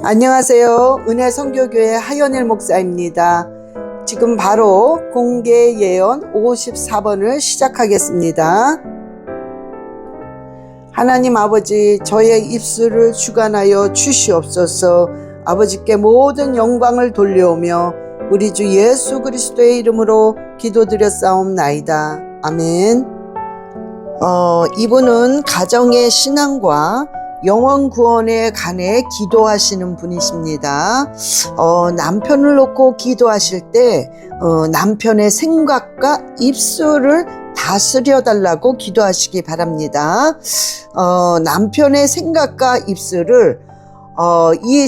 안녕하세요. 은혜선교교회 하연일 목사입니다. 지금 바로 공개 예언 54번을 시작하겠습니다. 하나님 아버지, 저의 입술을 주관하여 주시옵소서. 아버지께 모든 영광을 돌려오며 우리 주 예수 그리스도의 이름으로 기도드렸사옵나이다. 아멘. 이분은 가정의 신앙과 영혼 구원에 관해 기도하시는 분이십니다. 남편을 놓고 기도하실 때 남편의 생각과 입술을 다스려 달라고 기도하시기 바랍니다. 남편의 생각과 입술을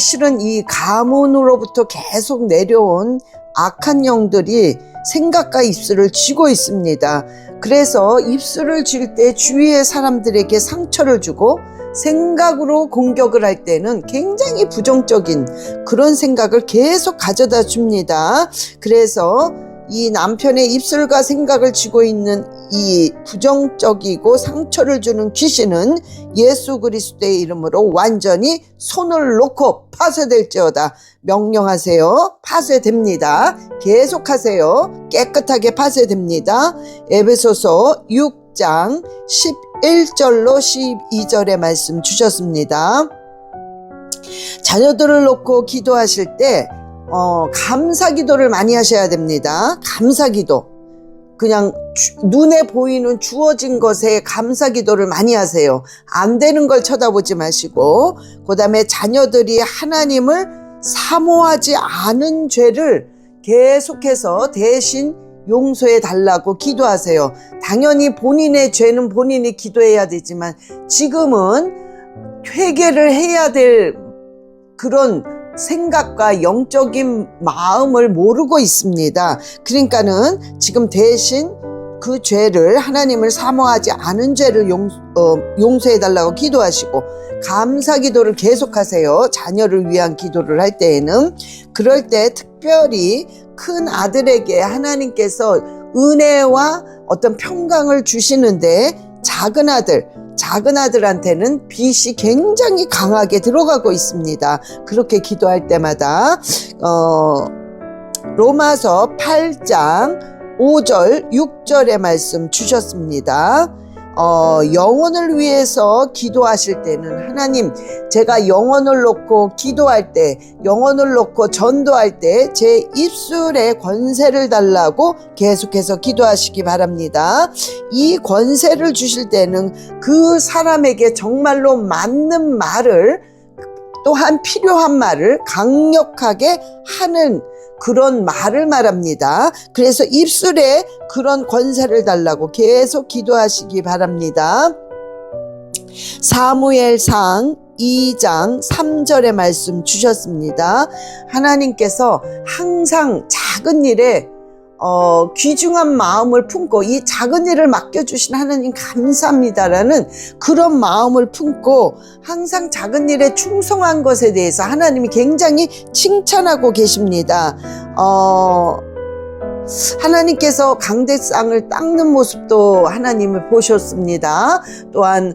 실은 이 가문으로부터 계속 내려온 악한 영들이 생각과 입술을 쥐고 있습니다. 그래서 입술을 쥘 때 주위의 사람들에게 상처를 주고 생각으로 공격을 할 때는 굉장히 부정적인 그런 생각을 계속 가져다 줍니다. 그래서 이 남편의 입술과 생각을 쥐고 있는 이 부정적이고 상처를 주는 귀신은 예수 그리스도의 이름으로 완전히 손을 놓고 파쇄될지어다. 명령하세요. 파쇄됩니다. 계속하세요. 깨끗하게 파쇄됩니다. 에베소서 6장 11절로 12절의 말씀 주셨습니다. 자녀들을 놓고 기도하실 때 감사 기도를 많이 하셔야 됩니다. 감사 기도. 그냥 눈에 보이는 주어진 것에 감사 기도를 많이 하세요. 안 되는 걸 쳐다보지 마시고, 그 다음에 자녀들이 하나님을 사모하지 않은 죄를 계속해서 대신 용서해 달라고 기도하세요. 당연히 본인의 죄는 본인이 기도해야 되지만 지금은 회개를 해야 될 그런 생각과 영적인 마음을 모르고 있습니다. 그러니까는 지금 대신 그 죄를, 하나님을 사모하지 않은 죄를 용서해 달라고 기도하시고 감사 기도를 계속하세요. 자녀를 위한 기도를 할 때에는. 그럴 때 특별히 큰 아들에게 하나님께서 은혜와 어떤 평강을 주시는데 작은 아들한테는 빛이 굉장히 강하게 들어가고 있습니다. 그렇게 기도할 때마다 로마서 8장 5절 6절의 말씀 주셨습니다. 영혼을 위해서 기도하실 때는 하나님, 제가 영혼을 놓고 기도할 때, 영혼을 놓고 전도할 때 제 입술에 권세를 달라고 계속해서 기도하시기 바랍니다. 이 권세를 주실 때는 그 사람에게 정말로 맞는 말을, 또한 필요한 말을 강력하게 하는 그런 말을 말합니다. 그래서 입술에 그런 권세를 달라고 계속 기도하시기 바랍니다. 사무엘상 2장 3절의 말씀 주셨습니다. 하나님께서 항상 작은 일에 귀중한 마음을 품고, 이 작은 일을 맡겨주신 하나님 감사합니다라는 그런 마음을 품고 항상 작은 일에 충성한 것에 대해서 하나님이 굉장히 칭찬하고 계십니다. 하나님께서 강대상을 닦는 모습도 하나님을 보셨습니다. 또한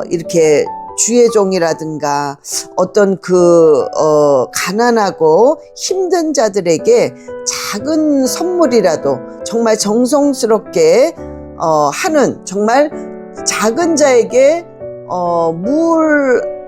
이렇게 주의 종이라든가 어떤 가난하고 힘든 자들에게 작은 선물이라도 정말 정성스럽게 하는, 정말 작은 자에게 물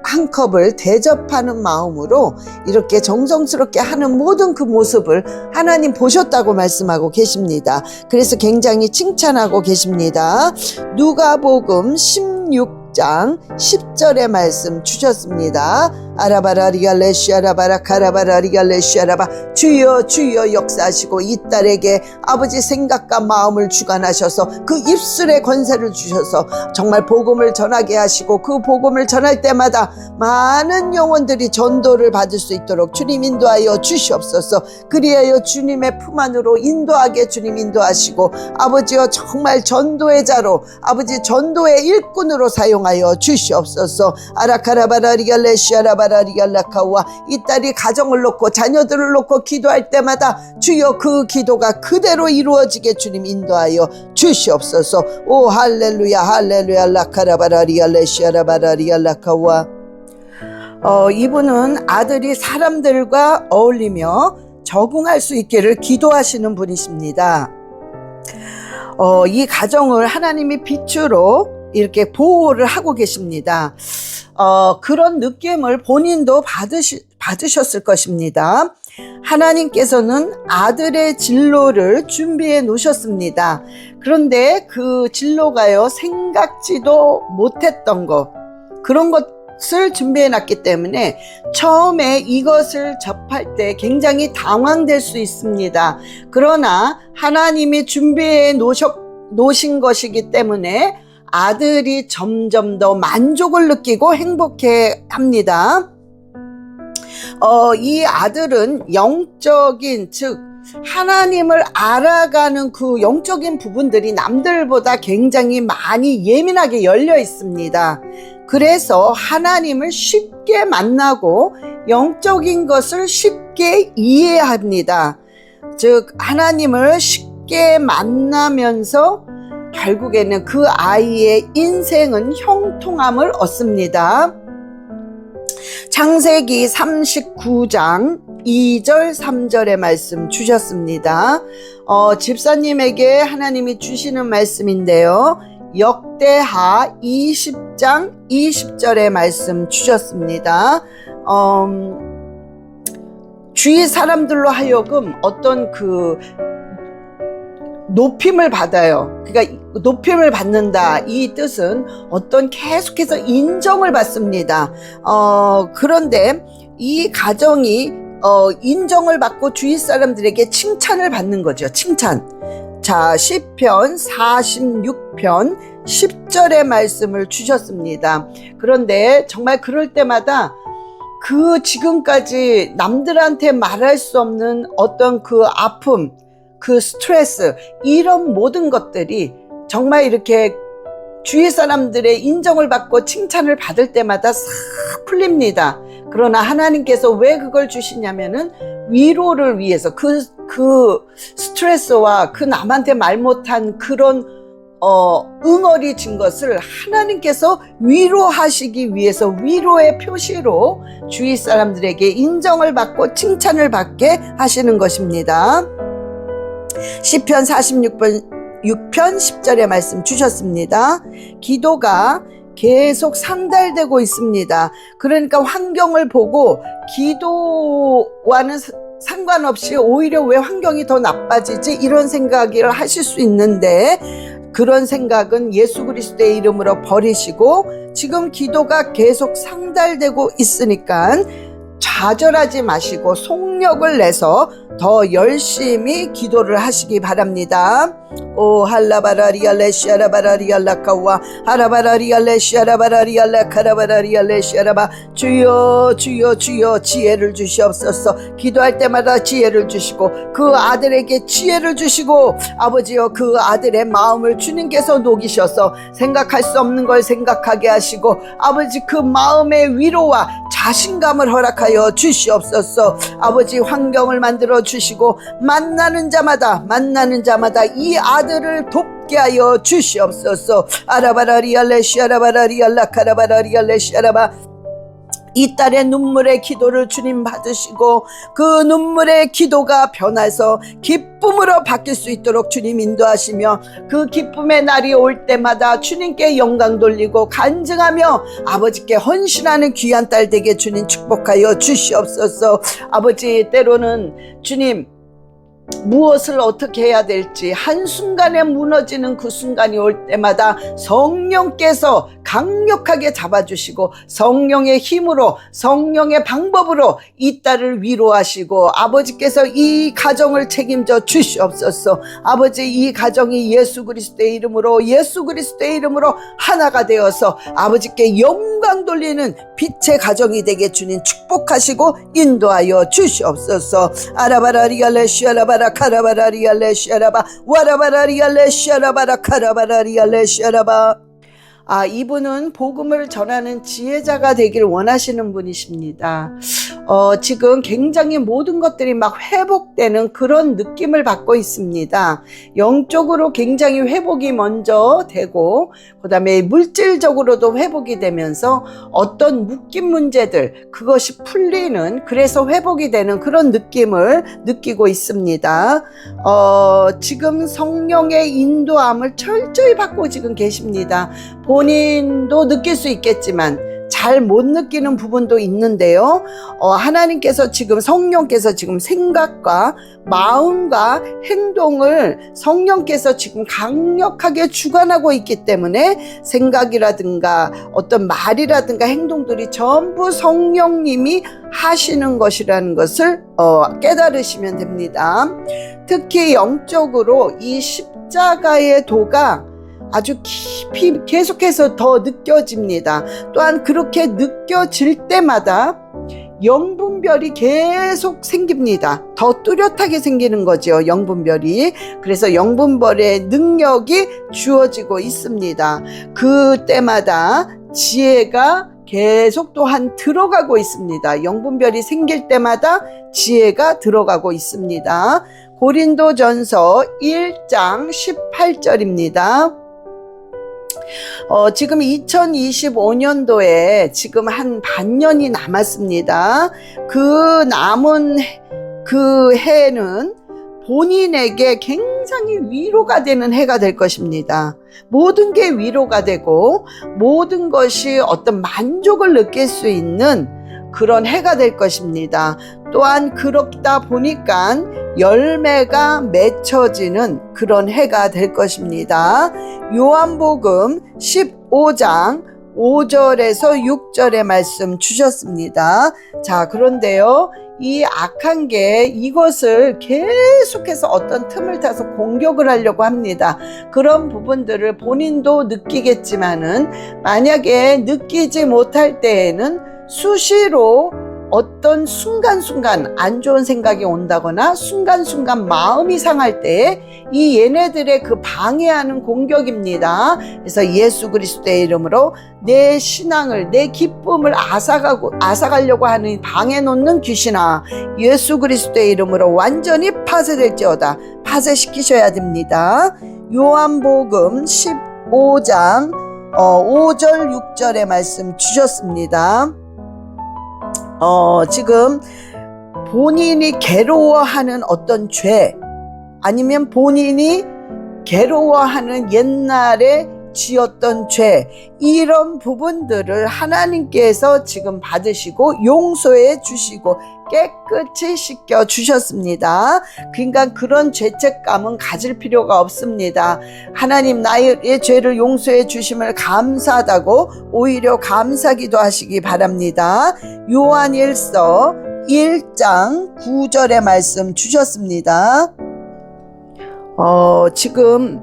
한 컵을 대접하는 마음으로 이렇게 정성스럽게 하는 모든 그 모습을 하나님 보셨다고 말씀하고 계십니다. 그래서 굉장히 칭찬하고 계십니다. 누가복음 16장 10절의 말씀 주셨습니다. 아라바라리갈레시아라바라 카라바라리갈레시아라바. 주여 주여 역사하시고 이 딸에게 아버지 생각과 마음을 주관하셔서 그 입술에 권세를 주셔서 정말 복음을 전하게 하시고 그 복음을 전할 때마다 많은 영혼들이 전도를 받을 수 있도록 주님 인도하여 주시옵소서. 그리하여 주님의 품 안으로 인도하게 주님 인도하시고, 아버지여 정말 전도의 자로, 아버지 전도의 일꾼으로 사용하여 주시옵소서. 아라카라바라리갈레시아라바 바라리갈라카와 이 딸이 가정을 놓고 자녀들을 놓고 기도할 때마다 주여 그 기도가 그대로 이루어지게 주님 인도하여 주시옵소서. 오 할렐루야 할렐루야 라카라바라리갈레시아라바라리갈라카와 이분은 아들이 사람들과 어울리며 적응할 수 있기를 기도하시는 분이십니다. 이 가정을 하나님이 빛으로 이렇게 보호를 하고 계십니다. 그런 느낌을 본인도 받으셨을 것입니다. 하나님께서는 아들의 진로를 준비해 놓으셨습니다. 그런데 그 진로가요, 생각지도 못했던 그런 것을 준비해 놨기 때문에 처음에 이것을 접할 때 굉장히 당황될 수 있습니다. 그러나 하나님이 준비해 놓으신 것이기 때문에 아들이 점점 더 만족을 느끼고 행복해 합니다. 이 아들은 영적인, 즉 하나님을 알아가는 그 영적인 부분들이 남들보다 굉장히 많이 예민하게 열려 있습니다. 그래서 하나님을 쉽게 만나고 영적인 것을 쉽게 이해합니다. 즉 하나님을 쉽게 만나면서 결국에는 그 아이의 인생은 형통함을 얻습니다. 창세기 39장 2절 3절의 말씀 주셨습니다. 집사님에게 하나님이 주시는 말씀인데요. 역대하 20장 20절의 말씀 주셨습니다. 주위 사람들로 하여금 어떤 그 높임을 받아요. 그러니까 높임을 받는다, 이 뜻은 어떤 계속해서 인정을 받습니다. 그런데 이 가정이 인정을 받고 주위 사람들에게 칭찬을 받는 거죠. 칭찬. 자, 시편 46편 10절의 말씀을 주셨습니다. 그런데 정말 그럴 때마다 그 지금까지 남들한테 말할 수 없는 어떤 그 아픔, 그 스트레스, 이런 모든 것들이 정말 이렇게 주위 사람들의 인정을 받고 칭찬을 받을 때마다 싹 풀립니다. 그러나 하나님께서 왜 그걸 주시냐면은 위로를 위해서, 그 스트레스와 그 남한테 말 못한 그런 응어리진 것을 하나님께서 위로하시기 위해서 위로의 표시로 주위 사람들에게 인정을 받고 칭찬을 받게 하시는 것입니다. 시편 46편 6편 10절의 말씀 주셨습니다. 기도가 계속 상달되고 있습니다. 그러니까 환경을 보고 기도와는 상관없이 오히려 왜 환경이 더 나빠지지, 이런 생각을 하실 수 있는데, 그런 생각은 예수 그리스도의 이름으로 버리시고 지금 기도가 계속 상달되고 있으니까 좌절하지 마시고 속력을 내서 더 열심히 기도를 하시기 바랍니다. 오 할라바라리알레시아라바라리알라카와 하라바라리알레시아라바라리알라카라바라리알레시아라바. 주여 주여 주여 지혜를 주시옵소서. 기도할 때마다 지혜를 주시고 그 아들에게 지혜를 주시고, 아버지여 그 아들의 마음을 주님께서 녹이셔서 생각할 수 없는 걸 생각하게 하시고, 아버지 그 마음의 위로와 자신감을 허락하여 주시옵소서. 아버지 환경을 만들어 주시고 만나는 자마다 이 아들을 돕게 하여 주시옵소서. 아라바라리알레시아라바라리알라카라바라리알레시아라바. 이 딸의 눈물의 기도를 주님 받으시고 그 눈물의 기도가 변해서 기쁨으로 바뀔 수 있도록 주님 인도하시며, 그 기쁨의 날이 올 때마다 주님께 영광 돌리고 간증하며 아버지께 헌신하는 귀한 딸 되게 주님 축복하여 주시옵소서. 아버지, 때로는 주님 무엇을 어떻게 해야 될지 한순간에 무너지는 그 순간이 올 때마다 성령께서 강력하게 잡아주시고 성령의 힘으로, 성령의 방법으로 이 딸을 위로하시고 아버지께서 이 가정을 책임져 주시옵소서. 아버지, 이 가정이 예수 그리스도의 이름으로 하나가 되어서 아버지께 영광 돌리는 빛의 가정이 되게 주님 축복하시고 인도하여 주시옵소서. 아라바라리알레시아라바라 카라바라리알레시아라바 와라바라리알레시아라바라 카라바라리알레시아라바. 이분은 복음을 전하는 지혜자가 되길 원하시는 분이십니다. 지금 굉장히 모든 것들이 막 회복되는 그런 느낌을 받고 있습니다. 영적으로 굉장히 회복이 먼저 되고, 그 다음에 물질적으로도 회복이 되면서 어떤 묶인 문제들, 그것이 풀리는, 그래서 회복이 되는 그런 느낌을 느끼고 있습니다. 지금 성령의 인도함을 철저히 받고 지금 계십니다. 본인도 느낄 수 있겠지만 잘 못 느끼는 부분도 있는데요. 하나님께서 지금, 성령께서 지금 생각과 마음과 행동을 성령께서 지금 강력하게 주관하고 있기 때문에 생각이라든가 어떤 말이라든가 행동들이 전부 성령님이 하시는 것이라는 것을 깨달으시면 됩니다. 특히 영적으로 이 십자가의 도가 아주 깊이 계속해서 더 느껴집니다. 또한 그렇게 느껴질 때마다 영분별이 계속 생깁니다. 더 뚜렷하게 생기는 거죠, 영분별이. 그래서 영분별의 능력이 주어지고 있습니다. 그때마다 지혜가 계속 또한 들어가고 있습니다. 영분별이 생길 때마다 지혜가 들어가고 있습니다. 고린도전서 1장 18절입니다. 지금 2025년도에 지금 한 반년이 남았습니다. 그 남은 그 해는 본인에게 굉장히 위로가 되는 해가 될 것입니다. 모든 게 위로가 되고 모든 것이 어떤 만족을 느낄 수 있는 그런 해가 될 것입니다. 또한 그렇다 보니까 열매가 맺혀지는 그런 해가 될 것입니다. 요한복음 15장 5절에서 6절의 말씀 주셨습니다. 자, 그런데요, 이 악한 게 이것을 계속해서 어떤 틈을 타서 공격을 하려고 합니다. 그런 부분들을 본인도 느끼겠지만은, 만약에 느끼지 못할 때에는 수시로 어떤 순간순간 안 좋은 생각이 온다거나 순간순간 마음이 상할 때에 이 얘네들의 그 방해하는 공격입니다. 그래서 예수 그리스도의 이름으로 내 신앙을, 내 기쁨을 앗아가려고 하는 방해 놓는 귀신아, 예수 그리스도의 이름으로 완전히 파쇄될지어다. 파쇄시키셔야 됩니다. 요한복음 15장 5절 6절의 말씀 주셨습니다. 지금 본인이 괴로워하는 어떤 죄, 아니면 본인이 괴로워하는 옛날에 지었던 죄, 이런 부분들을 하나님께서 지금 받으시고 용서해 주시고 깨끗이 씻겨 주셨습니다. 그러니까 그런 죄책감은 가질 필요가 없습니다. 하나님, 나의 죄를 용서해 주심을 감사하다고 오히려 감사기도 하시기 바랍니다. 요한일서 1장 9절의 말씀 주셨습니다. 지금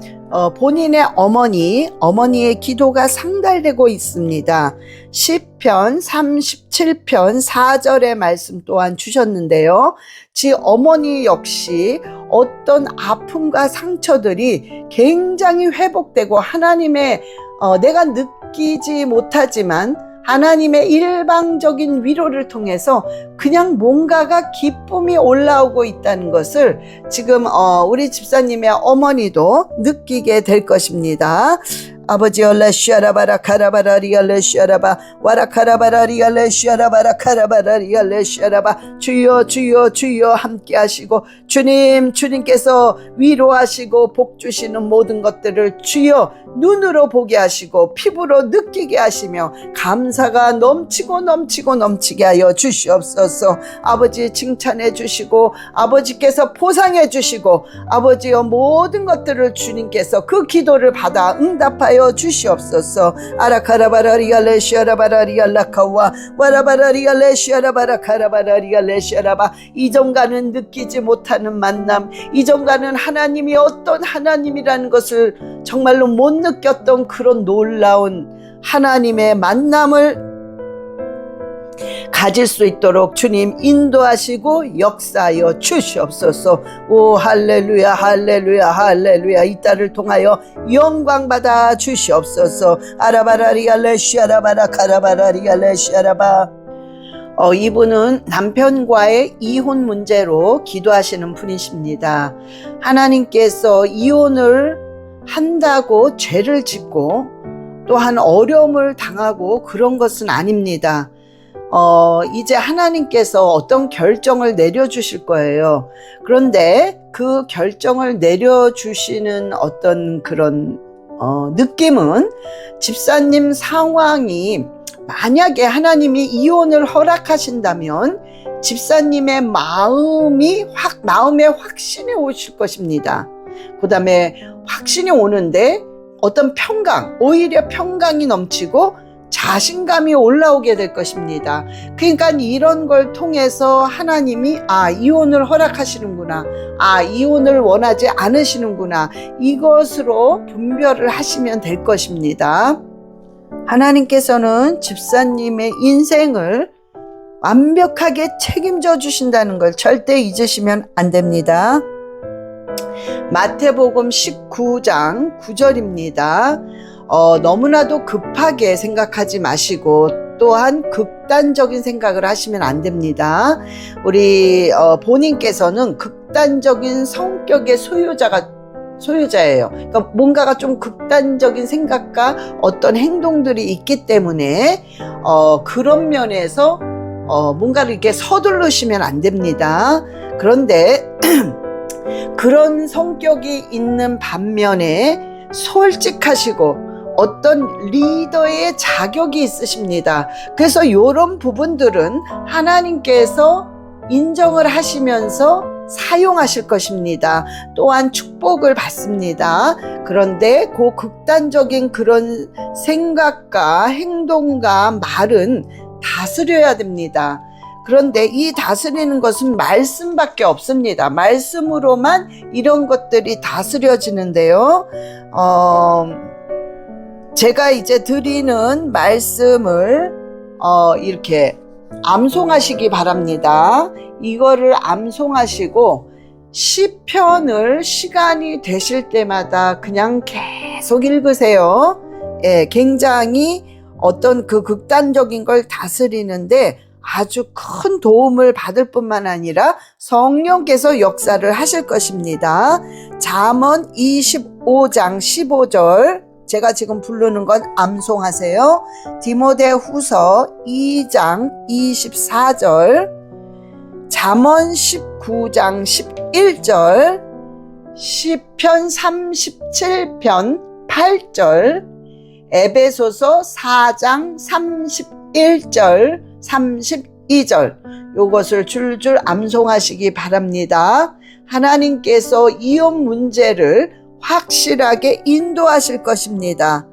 본인의 어머니의 기도가 상달되고 있습니다. 시편 37편 4절의 말씀 또한 주셨는데요. 지 어머니 역시 어떤 아픔과 상처들이 굉장히 회복되고 하나님의 내가 느끼지 못하지만 하나님의 일방적인 위로를 통해서 그냥 뭔가가 기쁨이 올라오고 있다는 것을 지금 우리 집사님의 어머니도 느끼게 될 것입니다. 아버지 얼레시아라바라 카라바라 리알레시아라바 와라카라바라 리알레시아라바라 카라바라 리알레시아라바 주여 주여 주여 함께 하시고 주님께서 위로하시고 복 주시는 모든 것들을 주여 눈으로 보게 하시고 피부로 느끼게 하시며 감사가 넘치게 하여 주시옵소서. 아버지 칭찬해 주시고 아버지께서 보상해 주시고 아버지여 모든 것들을 주님께서 그 기도를 받아 응답하여 주시옵소서. 아라카라바라리알레시아라바라리알라카와 와라바라리알레시아라바라카라바라리알레시아라바 이전과는 느끼지 못하는 만남, 이전과는 하나님이 어떤 하나님이라는 것을 정말로 못 느꼈던 그런 놀라운 하나님의 만남을 가질 수 있도록 주님 인도하시고 역사하여 주시옵소서. 오 할렐루야 할렐루야 할렐루야. 이 딸을 통하여 영광 받아 주시옵소서. 아라바라리알레시아라바라 카라바라리알레시아라바 이분은 남편과의 이혼 문제로 기도하시는 분이십니다. 하나님께서 이혼을 한다고 죄를 짓고 또한 어려움을 당하고 그런 것은 아닙니다. 이제 하나님께서 어떤 결정을 내려주실 거예요. 그런데 그 결정을 내려주시는 어떤 그런 느낌은 집사님 상황이 만약에 하나님이 이혼을 허락하신다면 집사님의 마음에 확신이 오실 것입니다. 그 다음에 확신이 오는데 어떤 평강, 오히려 평강이 넘치고 자신감이 올라오게 될 것입니다. 그러니까 이런 걸 통해서 하나님이 이혼을 허락하시는구나, 이혼을 원하지 않으시는구나, 이것으로 분별을 하시면 될 것입니다. 하나님께서는 집사님의 인생을 완벽하게 책임져 주신다는 걸 절대 잊으시면 안 됩니다. 마태복음 19장 9절입니다. 너무나도 급하게 생각하지 마시고 또한 극단적인 생각을 하시면 안 됩니다. 우리 본인께서는 극단적인 성격의 소유자예요. 그러니까 뭔가가 좀 극단적인 생각과 어떤 행동들이 있기 때문에 그런 면에서 뭔가를 이렇게 서두르시면 안 됩니다. 그런데 그런 성격이 있는 반면에 솔직하시고 어떤 리더의 자격이 있으십니다. 그래서 이런 부분들은 하나님께서 인정을 하시면서 사용하실 것입니다. 또한 축복을 받습니다. 그런데 그 극단적인 그런 생각과 행동과 말은 다스려야 됩니다. 그런데 이 다스리는 것은 말씀밖에 없습니다. 말씀으로만 이런 것들이 다스려지는데요. 제가 이제 드리는 말씀을 이렇게 암송하시기 바랍니다. 이거를 암송하시고 시편을 시간이 되실 때마다 그냥 계속 읽으세요. 굉장히 어떤 그 극단적인 걸 다스리는데 아주 큰 도움을 받을 뿐만 아니라 성령께서 역사를 하실 것입니다. 잠언 25장 15절, 제가 지금 부르는 건 암송하세요. 디모데후서 2장 24절, 잠언 19장 11절, 시편 37편 8절, 에베소서 4장 31절, 32절, 요것을 줄줄 암송하시기 바랍니다. 하나님께서 이혼 문제를 확실하게 인도하실 것입니다.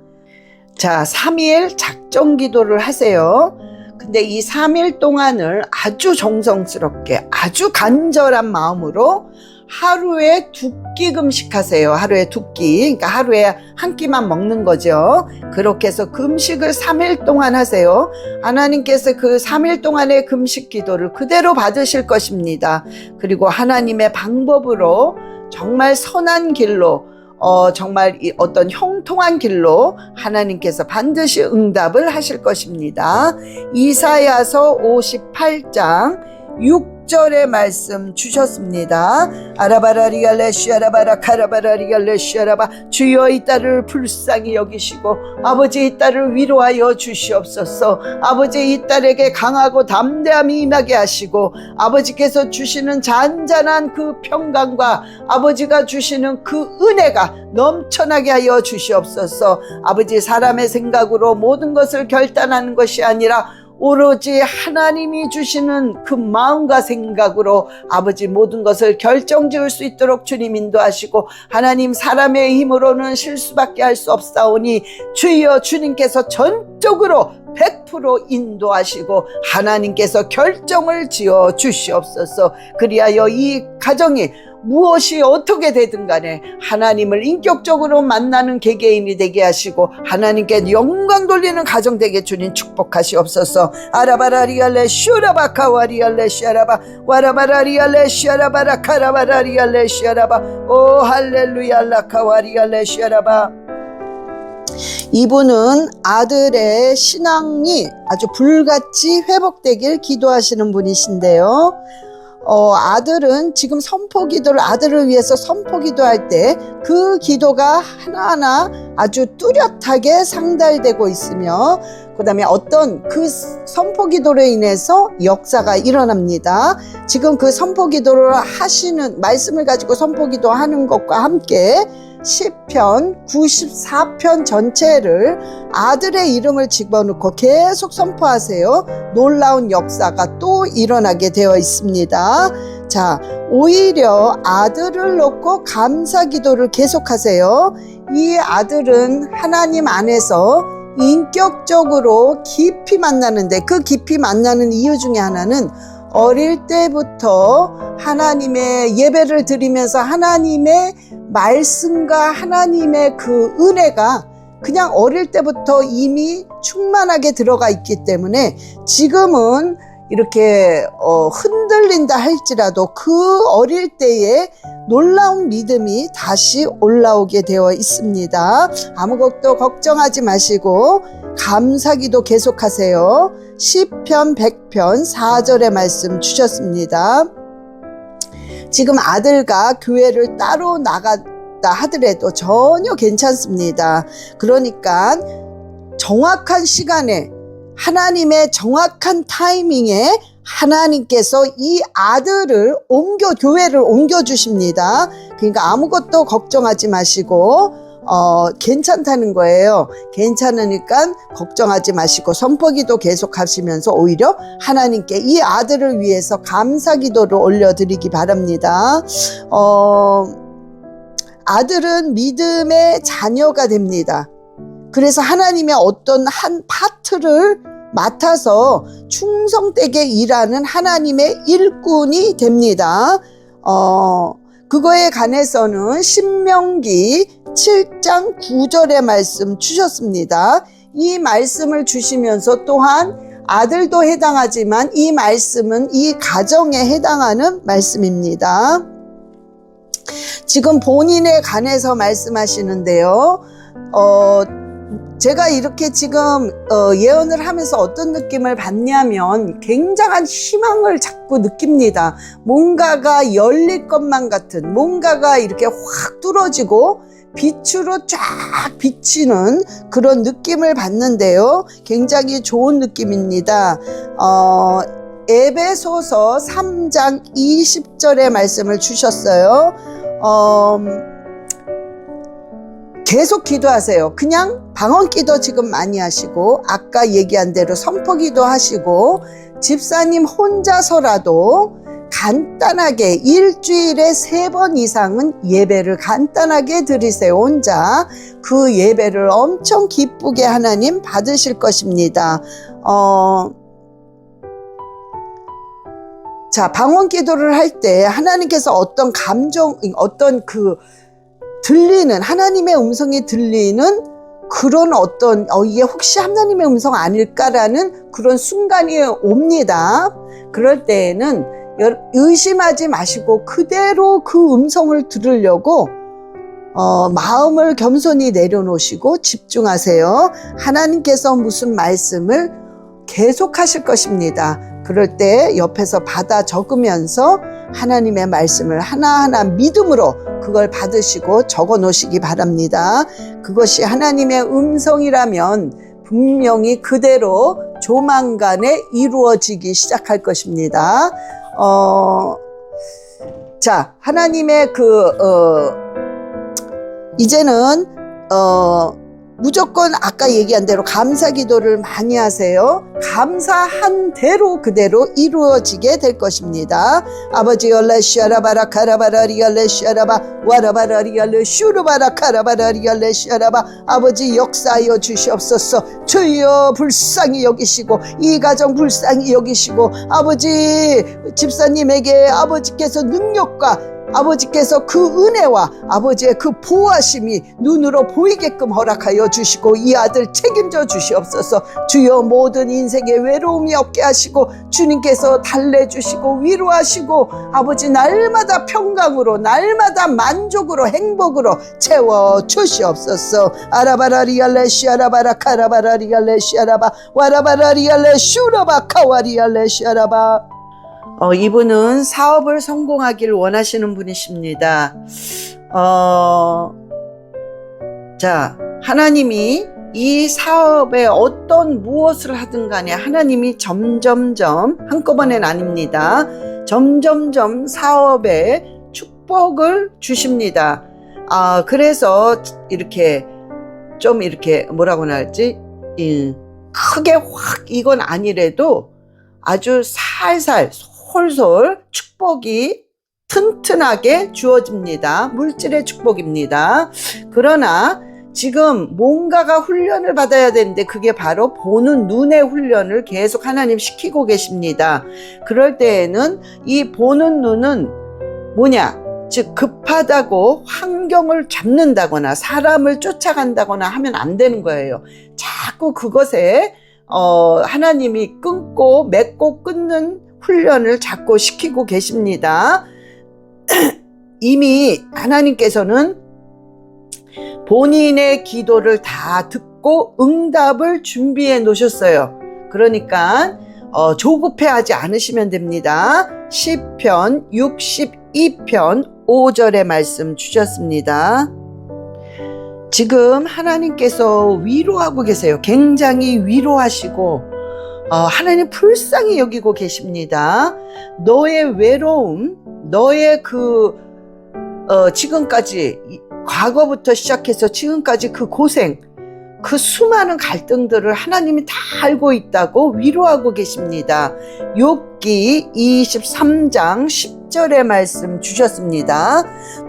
자, 3일 작정 기도를 하세요. 근데 이 3일 동안을 아주 정성스럽게, 아주 간절한 마음으로 하루에 2끼 금식하세요. 하루에 2끼. 그러니까 하루에 한 끼만 먹는 거죠. 그렇게 해서 금식을 3일 동안 하세요. 하나님께서 그 3일 동안의 금식 기도를 그대로 받으실 것입니다. 그리고 하나님의 방법으로 정말 선한 길로, 정말 어떤 형통한 길로 하나님께서 반드시 응답을 하실 것입니다. 이사야서 58장 6절의 말씀 주셨습니다. 아라바라리갈레시아라바라 카라바라리갈레시아라바, 주여 이 딸을 불쌍히 여기시고 아버지 이 딸을 위로하여 주시옵소서. 아버지 이 딸에게 강하고 담대함이 임하게 하시고 아버지께서 주시는 잔잔한 그 평강과 아버지가 주시는 그 은혜가 넘쳐나게 하여 주시옵소서. 아버지, 사람의 생각으로 모든 것을 결단하는 것이 아니라 오로지 하나님이 주시는 그 마음과 생각으로 아버지 모든 것을 결정지을 수 있도록 주님 인도하시고, 하나님, 사람의 힘으로는 실수밖에 할 수 없사오니 주여 주님께서 전적으로 100% 인도하시고 하나님께서 결정을 지어 주시옵소서. 그리하여 이 가정이 무엇이 어떻게 되든 간에 하나님을 인격적으로 만나는 개개인이 되게 하시고 하나님께 영광 돌리는 가정 되게 주님 축복하시옵소서. 아라바라리알레 슈라바카와리알레 샤라바 와라바라리알레 샤라바라 카라바라리알레 샤라바 오 할렐루야 라카와리알레 샤라바. 이분은 아들의 신앙이 아주 불같이 회복되길 기도하시는 분이신데요. 아들은 지금 선포기도를 아들을 위해서 선포기도할 때 그 기도가 하나하나 아주 뚜렷하게 상달되고 있으며 그 다음에 어떤 그 선포기도로 인해서 역사가 일어납니다. 지금 그 선포기도를 하시는 말씀을 가지고 선포기도 하는 것과 함께 시편 94편 전체를 아들의 이름을 집어넣고 계속 선포하세요. 놀라운 역사가 또 일어나게 되어 있습니다. 자, 오히려 아들을 놓고 감사 기도를 계속하세요. 이 아들은 하나님 안에서 인격적으로 깊이 만나는데 그 깊이 만나는 이유 중에 하나는 어릴 때부터 하나님의 예배를 드리면서 하나님의 말씀과 하나님의 그 은혜가 그냥 어릴 때부터 이미 충만하게 들어가 있기 때문에 지금은 이렇게 흔들린다 할지라도 그 어릴 때의 놀라운 믿음이 다시 올라오게 되어 있습니다. 아무것도 걱정하지 마시고 감사기도 계속하세요. 시편 100편 4절의 말씀 주셨습니다. 지금 아들과 교회를 따로 나갔다 하더라도 전혀 괜찮습니다. 그러니까 정확한 시간에 하나님의 정확한 타이밍에 하나님께서 이 아들을 교회를 옮겨주십니다. 그러니까 아무것도 걱정하지 마시고 괜찮다는 거예요. 괜찮으니까 걱정하지 마시고 선포기도 계속 하시면서 오히려 하나님께 이 아들을 위해서 감사기도를 올려드리기 바랍니다. 아들은 믿음의 자녀가 됩니다. 그래서 하나님의 어떤 한 파트를 맡아서 충성되게 일하는 하나님의 일꾼이 됩니다. 그거에 관해서는 신명기 7장 9절의 말씀 주셨습니다. 이 말씀을 주시면서 또한 아들도 해당하지만 이 말씀은 이 가정에 해당하는 말씀입니다. 지금 본인에 관해서 말씀하시는데요. 제가 이렇게 지금 예언을 하면서 어떤 느낌을 받냐면 굉장한 희망을 자꾸 느낍니다. 뭔가가 열릴 것만 같은, 뭔가가 이렇게 확 뚫어지고 빛으로 쫙 비치는 그런 느낌을 받는데요. 굉장히 좋은 느낌입니다. 에베소서 3장 20절의 말씀을 주셨어요. 계속 기도하세요. 그냥 방언기도 지금 많이 하시고 아까 얘기한 대로 선포기도 하시고 집사님 혼자서라도 간단하게 일주일에 3번 이상은 예배를 간단하게 드리세요. 혼자 그 예배를 엄청 기쁘게 하나님 받으실 것입니다. 자, 방언기도를 할 때 하나님께서 어떤 감정, 어떤 들리는 하나님의 음성이 들리는 그런 어떤 이게 혹시 하나님의 음성 아닐까라는 그런 순간이 옵니다. 그럴 때에는 의심하지 마시고 그대로 그 음성을 들으려고 마음을 겸손히 내려놓으시고 집중하세요. 하나님께서 무슨 말씀을 계속하실 것입니다. 그럴 때 옆에서 받아 적으면서 하나님의 말씀을 하나하나 믿음으로 그걸 받으시고 적어 놓으시기 바랍니다. 그것이 하나님의 음성이라면 분명히 그대로 조만간에 이루어지기 시작할 것입니다. 자, 하나님의 이제는 무조건 아까 얘기한 대로 감사 기도를 많이 하세요. 감사한 대로 그대로 이루어지게 될 것입니다. 아버지 열레시아라바라 카라바라리 열레시아라바 와라바라리 열레슈르바라 카라바라리 열레시아라바 아버지 역사하여 주시옵소서. 주여 불쌍히 여기시고 이 가정 불쌍히 여기시고 아버지 집사님에게 아버지께서 능력과 아버지께서 그 은혜와 아버지의 그 보호하심이 눈으로 보이게끔 허락하여 주시고 이 아들 책임져 주시옵소서. 주여 모든 인생에 외로움이 없게 하시고 주님께서 달래주시고 위로하시고 아버지 날마다 평강으로 날마다 만족으로 행복으로 채워 주시옵소서. 아라바라리알레시 아라바라 카라바라리알레시 아라바 와라바라리알레시 우라바 카와리알레시 아라바. 이분은 사업을 성공하길 원하시는 분이십니다. 자, 하나님이 이 사업에 어떤 무엇을 하든 간에 하나님이 점점점 한꺼번엔 아닙니다. 점점점 사업에 축복을 주십니다. 그래서 이렇게 좀 이렇게 뭐라고 할지 크게 확 이건 아니래도 아주 살살 솔솔 축복이 튼튼하게 주어집니다. 물질의 축복입니다. 그러나 지금 뭔가가 훈련을 받아야 되는데 그게 바로 보는 눈의 훈련을 계속 하나님 시키고 계십니다. 그럴 때에는 이 보는 눈은 뭐냐? 즉 급하다고 환경을 잡는다거나 사람을 쫓아간다거나 하면 안 되는 거예요. 자꾸 그것에 하나님이 끊고 맺고 끊는 훈련을 자꾸 시키고 계십니다. 이미 하나님께서는 본인의 기도를 다 듣고 응답을 준비해 놓으셨어요. 그러니까 조급해하지 않으시면 됩니다. 시편 62편 5절의 말씀 주셨습니다. 지금 하나님께서 위로하고 계세요. 굉장히 위로하시고 하나님 불쌍히 여기고 계십니다. 너의 외로움, 너의 지금까지 과거부터 시작해서 지금까지 그 고생, 그 수많은 갈등들을 하나님이 다 알고 있다고 위로하고 계십니다. 욥기 23장 10절의 말씀 주셨습니다.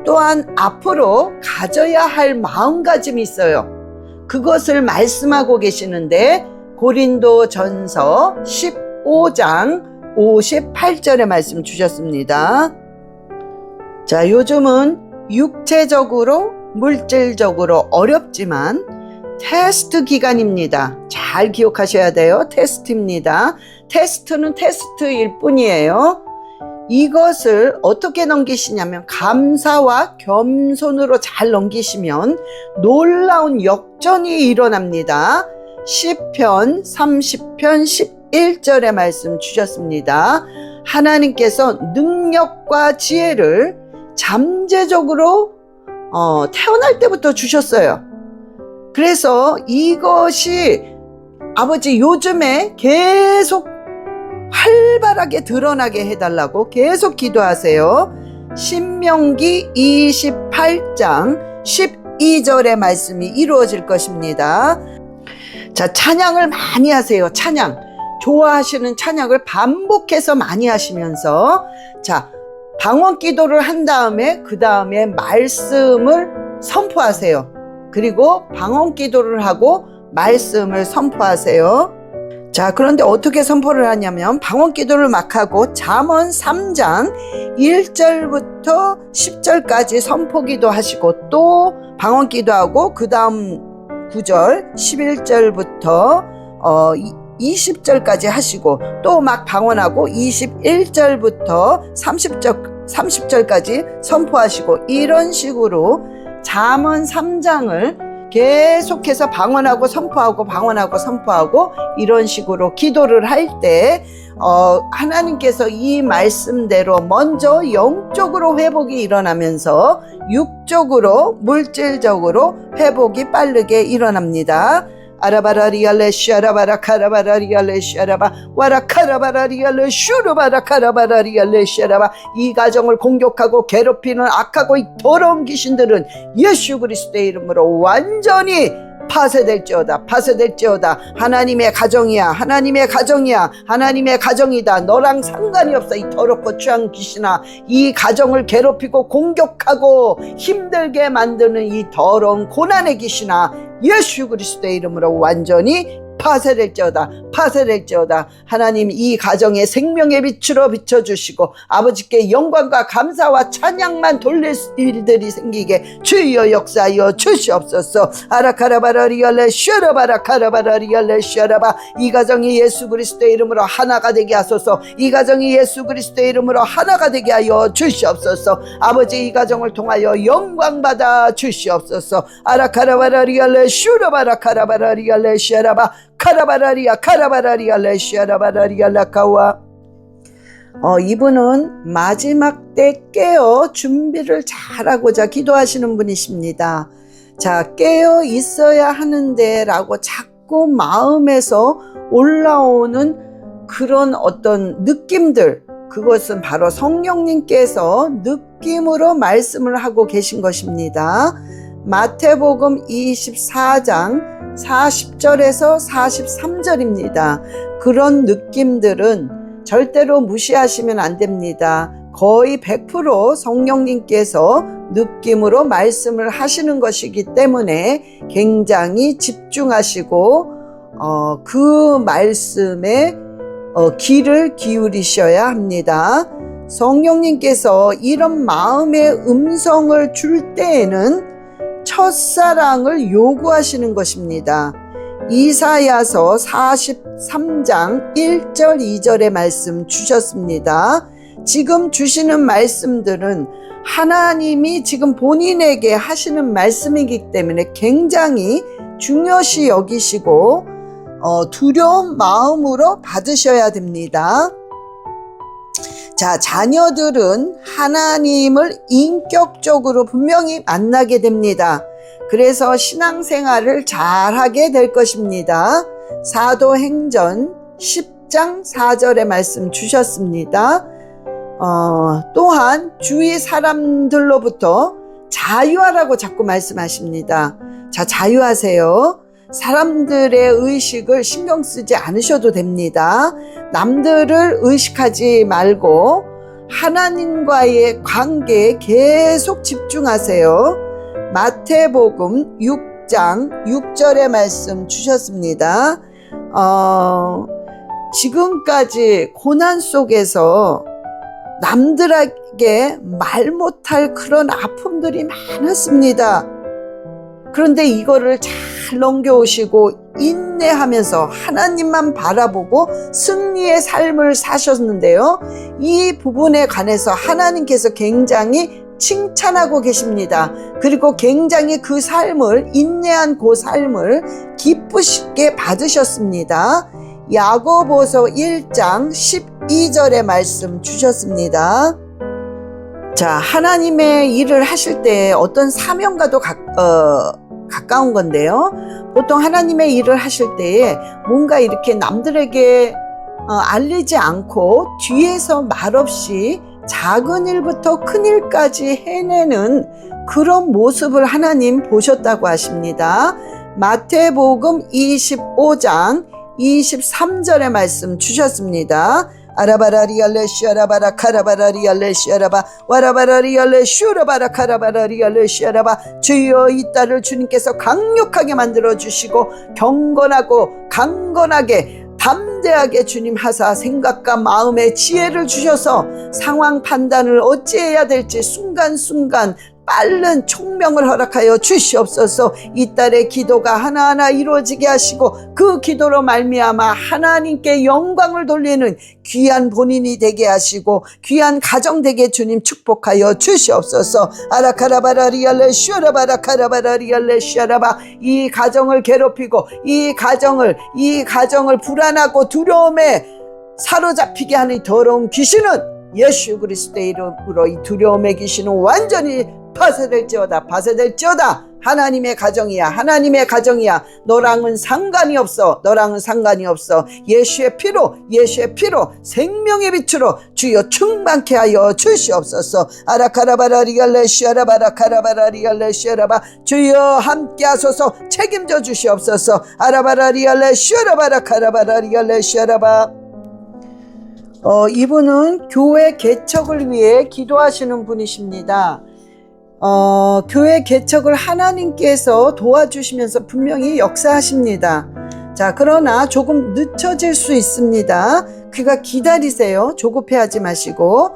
또한 앞으로 가져야 할 마음가짐이 있어요. 그것을 말씀하고 계시는데 고린도전서 15장 58절의 말씀 주셨습니다. 자, 요즘은 육체적으로 물질적으로 어렵지만 테스트 기간입니다. 잘 기억하셔야 돼요. 테스트입니다. 테스트는 테스트일 뿐이에요. 이것을 어떻게 넘기시냐면 감사와 겸손으로 잘 넘기시면 놀라운 역전이 일어납니다. 시편 30편 11절의 말씀 주셨습니다. 하나님께서 능력과 지혜를 잠재적으로 태어날 때부터 주셨어요. 그래서 이것이 아버지 요즘에 계속 활발하게 드러나게 해달라고 계속 기도하세요. 신명기 28장 12절의 말씀이 이루어질 것입니다. 자, 찬양을 많이 하세요. 찬양. 좋아하시는 찬양을 반복해서 많이 하시면서 자, 방언 기도를 한 다음에 그 다음에 말씀을 선포하세요. 그리고 방언 기도를 하고 말씀을 선포하세요. 자, 그런데 어떻게 선포를 하냐면 방언 기도를 막 하고 잠언 3장 1절부터 10절까지 선포기도 하시고 또 방언 기도하고 그 다음 9절 11절부터 20절까지 하시고 또 막 방언하고 21절부터 30절까지 선포하시고 이런 식으로 잠언 3장을 계속해서 방언하고 선포하고 방언하고 선포하고 이런 식으로 기도를 할 때 하나님께서 이 말씀대로 먼저 영적으로 회복이 일어나면서 육적으로 물질적으로 회복이 빠르게 일어납니다. 아라바라리알레시 아라바라 카라바라리알레시 아라바 와라 카라바라리알레 슈르바라 카라바라리알레시 아라바. 이 가정을 공격하고 괴롭히는 악하고 이 더러운 귀신들은 예수 그리스도의 이름으로 완전히 파쇄될지어다. 파쇄될지어다. 하나님의 가정이야. 하나님의 가정이야. 하나님의 가정이다. 너랑 상관이 없어. 이 더럽고 취한 귀신아. 이 가정을 괴롭히고 공격하고 힘들게 만드는 이 더러운 고난의 귀신아. 예수 그리스도의 이름으로 완전히 파쇄될지어다, 파쇄될지어다. 하나님 이 가정에 생명의 빛으로 비춰주시고 아버지께 영광과 감사와 찬양만 돌릴 일들이 생기게 주여 역사하여 주시옵소서. 아라카라바라리알레 슈라바라카라바라리알레 슈라바. 이 가정이 예수 그리스도의 이름으로 하나가 되게 하소서. 이 가정이 예수 그리스도의 이름으로 하나가 되게 하여 주시옵소서. 아버지 이 가정을 통하여 영광 받아 주시옵소서. 아라카라바라리알레 슈라바라카라바라리알레 슈라바. 카라바라리아 카라바라리아 레시아라바라리아 라카와. 이분은 마지막 때 깨어 준비를 잘하고자 기도하시는 분이십니다. 자, 깨어 있어야 하는데 라고 자꾸 마음에서 올라오는 그런 어떤 느낌들, 그것은 바로 성령님께서 느낌으로 말씀을 하고 계신 것입니다. 마태복음 24장 40절에서 43절입니다. 그런 느낌들은 절대로 무시하시면 안 됩니다. 거의 100% 성령님께서 느낌으로 말씀을 하시는 것이기 때문에 굉장히 집중하시고 그 말씀에 귀를 기울이셔야 합니다. 성령님께서 이런 마음의 음성을 줄 때에는 첫사랑을 요구하시는 것입니다. 이사야서 43장 1절 2절의 말씀 주셨습니다. 지금 주시는 말씀들은 하나님이 지금 본인에게 하시는 말씀이기 때문에 굉장히 중요시 여기시고 두려운 마음으로 받으셔야 됩니다. 자, 자녀들은 하나님을 인격적으로 분명히 만나게 됩니다. 그래서 신앙생활을 잘하게 될 것입니다. 사도행전 10장 4절의 말씀 주셨습니다. 또한 주위 사람들로부터 자유하라고 자꾸 말씀하십니다. 자, 자유하세요. 사람들의 의식을 신경 쓰지 않으셔도 됩니다. 남들을 의식하지 말고 하나님과의 관계에 계속 집중하세요. 마태복음 6장 6절의 말씀 주셨습니다. 지금까지 고난 속에서 남들에게 말 못할 그런 아픔들이 많았습니다. 그런데 이거를 잘 넘겨오시고 인내하면서 하나님만 바라보고 승리의 삶을 사셨는데요. 이 부분에 관해서 하나님께서 굉장히 칭찬하고 계십니다. 그리고 굉장히 그 삶을, 인내한 그 삶을 기쁘시게 받으셨습니다. 야고보서 1장 12절의 말씀 주셨습니다. 자, 하나님의 일을 하실 때 어떤 사명과도 가까운 건데요. 보통 하나님의 일을 하실 때에 뭔가 이렇게 남들에게 알리지 않고 뒤에서 말없이 작은 일부터 큰 일까지 해내는 그런 모습을 하나님 보셨다고 하십니다. 마태복음 25장 23절의 말씀 주셨습니다. 아라바라리알레 슈아라바라 카라바라리알레 슈아라바 와라바라리알레 슈라바라 카라바라리알레 슈아라바. 주여 이 딸을 주님께서 강력하게 만들어 주시고 경건하고 강건하게 담대하게 주님 하사 생각과 마음의 지혜를 주셔서 상황 판단을 어찌해야 될지 순간순간 빠른 총명을 허락하여 주시옵소서. 이 딸의 기도가 하나하나 이루어지게 하시고 그 기도로 말미암아 하나님께 영광을 돌리는 귀한 본인이 되게 하시고 귀한 가정 되게 주님 축복하여 주시옵소서. 아라카라바라리알레 슈라바라카라바라리알레 슈라바. 이 가정을 괴롭히고 이 가정을 불안하고 두려움에 사로잡히게 하는 이 더러운 귀신은 예수 그리스도의 이름으로 이 두려움의 귀신은 완전히 파쇄될지어다, 파쇄될지어다. 하나님의 가정이야, 하나님의 가정이야. 너랑은 상관이 없어, 너랑은 상관이 없어. 예수의 피로 생명의 빛으로 주여 충만케 하여 주시옵소서. 아라카라바라리알레 슈아라바라카라바라리알레 슈아라바. 주여 함께 하소서. 책임져 주시옵소서. 아라바라리알레 슈아라바라카라바라리알레 슈아라바. 이분은 교회 개척을 위해 기도하시는 분이십니다. 교회 개척을 하나님께서 도와주시면서 분명히 역사하십니다. 자, 그러나 조금 늦춰질 수 있습니다. 그러니까 기다리세요. 조급해하지 마시고.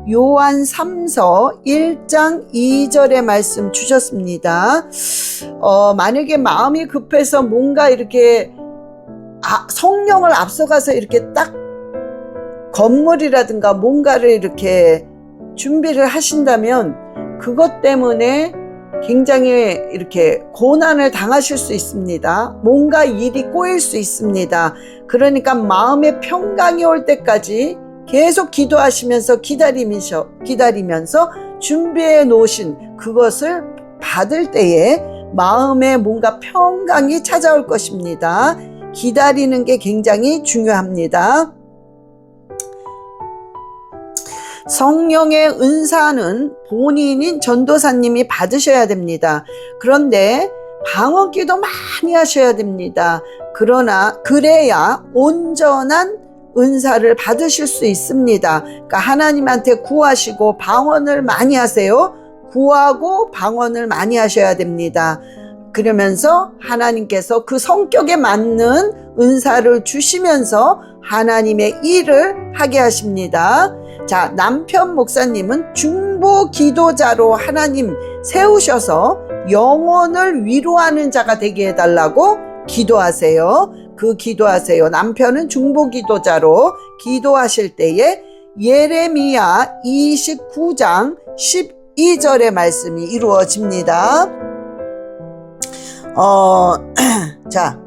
요한 3서 1장 2절의 말씀 주셨습니다. 만약에 마음이 급해서 뭔가 이렇게 성령을 앞서가서 이렇게 딱 건물이라든가 뭔가를 이렇게 준비를 하신다면 그것 때문에 굉장히 이렇게 고난을 당하실 수 있습니다. 뭔가 일이 꼬일 수 있습니다. 그러니까 마음의 평강이 올 때까지 계속 기도하시면서 기다리면서 준비해 놓으신 그것을 받을 때에 마음에 뭔가 평강이 찾아올 것입니다. 기다리는 게 굉장히 중요합니다. 성령의 은사는 본인인 전도사님이 받으셔야 됩니다. 그런데 방언기도 많이 하셔야 됩니다. 그래야 온전한 은사를 받으실 수 있습니다. 그러니까 하나님한테 구하시고 방언을 많이 하세요. 구하고 방언을 많이 하셔야 됩니다. 그러면서 하나님께서 그 성격에 맞는 은사를 주시면서 하나님의 일을 하게 하십니다. 자, 남편 목사님은 중보 기도자로 하나님 세우셔서 영혼을 위로하는 자가 되게 해달라고 기도하세요. 기도하세요. 남편은 중보 기도자로 기도하실 때에 예레미야 29장 12절의 말씀이 이루어집니다. 자,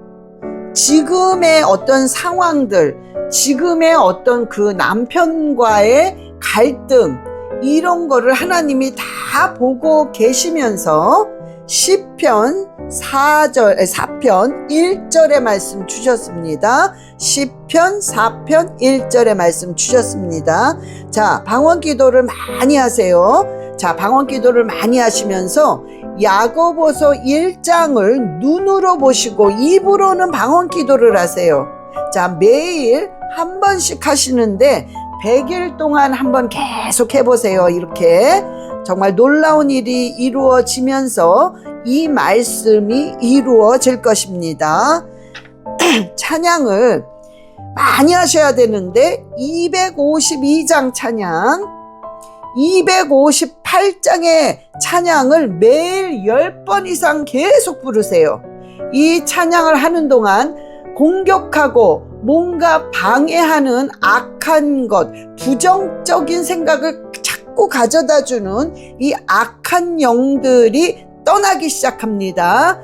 지금의 어떤 상황들, 지금의 어떤 그 남편과의 갈등, 이런 거를 하나님이 다 보고 계시면서 시편 4편 1절의 말씀 주셨습니다. 시편 4편 1절의 말씀 주셨습니다. 자, 방언 기도를 많이 하세요. 자, 방언 기도를 많이 하시면서 야고보서 1장을 눈으로 보시고 입으로는 방언 기도를 하세요. 자, 매일 한 번씩 하시는데 100일 동안 한번 계속 해보세요. 이렇게 정말 놀라운 일이 이루어지면서 이 말씀이 이루어질 것입니다. 찬양을 많이 하셔야 되는데 252장 찬양, 258장의 찬양을 매일 10번 이상 계속 부르세요. 이 찬양을 하는 동안 공격하고 뭔가 방해하는 악한 것, 부정적인 생각을 자꾸 가져다주는 이 악한 영들이 떠나기 시작합니다.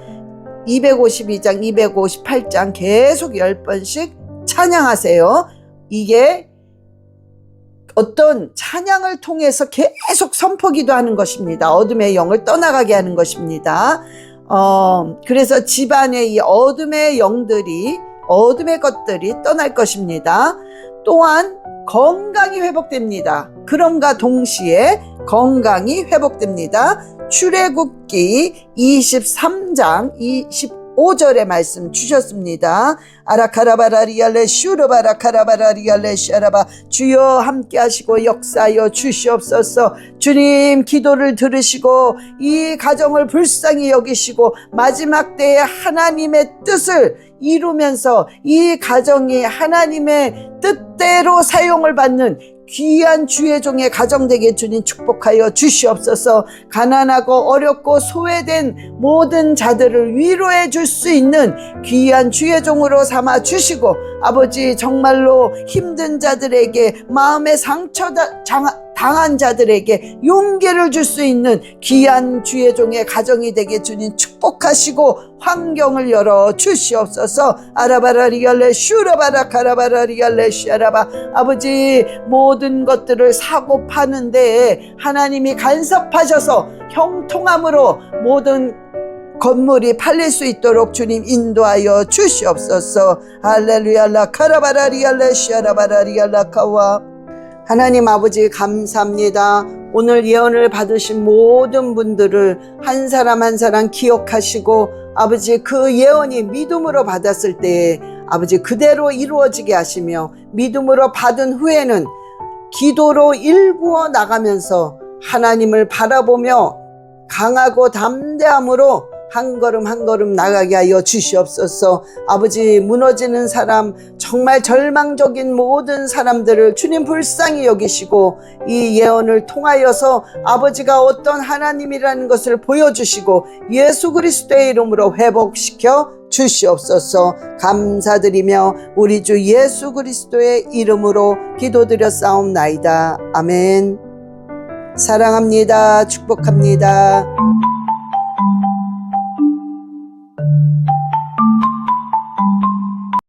252장, 258장 계속 10번씩 찬양하세요. 이게 어떤 찬양을 통해서 계속 선포기도 하는 것입니다. 어둠의 영을 떠나가게 하는 것입니다. 그래서 집안의 이 어둠의 영들이, 어둠의 것들이 떠날 것입니다. 또한 건강이 회복됩니다. 그럼과 동시에 건강이 회복됩니다. 출애굽기 23장 25절의 말씀 주셨습니다. 아라카라바라리알레 슈르바라카라바라리알레 샤라바, 주여 함께 하시고 역사하여 주시옵소서. 주님, 기도를 들으시고 이 가정을 불쌍히 여기시고 마지막 때에 하나님의 뜻을 이루면서 이 가정이 하나님의 뜻대로 사용을 받는 귀한 주의 종의 가정 되게 주님 축복하여 주시옵소서. 가난하고 어렵고 소외된 모든 자들을 위로해 줄 수 있는 귀한 주의 종으로 삼아 주시고, 아버지 정말로 힘든 자들에게, 마음의 상처 당한 자들에게 용기를 줄 수 있는 귀한 주의 종의 가정이 되게 주님 축복하시고 환경을 열어 주시옵소서. 아라바라리알레 슈라바라 카라바라리알레 샤라바, 아버지 모든 것들을 사고 파는데 하나님이 간섭하셔서 형통함으로 모든 건물이 팔릴 수 있도록 주님 인도하여 주시옵소서. 할렐루야 라 카라바라리알레 샤라바라리알라 카와. 하나님 아버지 감사합니다. 오늘 예언을 받으신 모든 분들을 한 사람 한 사람 기억하시고, 아버지 그 예언이 믿음으로 받았을 때 아버지 그대로 이루어지게 하시며, 믿음으로 받은 후에는 기도로 일구어 나가면서 하나님을 바라보며 강하고 담대함으로 한 걸음 한 걸음 나가게 하여 주시옵소서. 아버지, 무너지는 사람, 정말 절망적인 모든 사람들을 주님 불쌍히 여기시고 이 예언을 통하여서 아버지가 어떤 하나님이라는 것을 보여주시고 예수 그리스도의 이름으로 회복시켜 주시옵소서. 감사드리며 우리 주 예수 그리스도의 이름으로 기도드렸사옵나이다. 아멘. 사랑합니다. 축복합니다.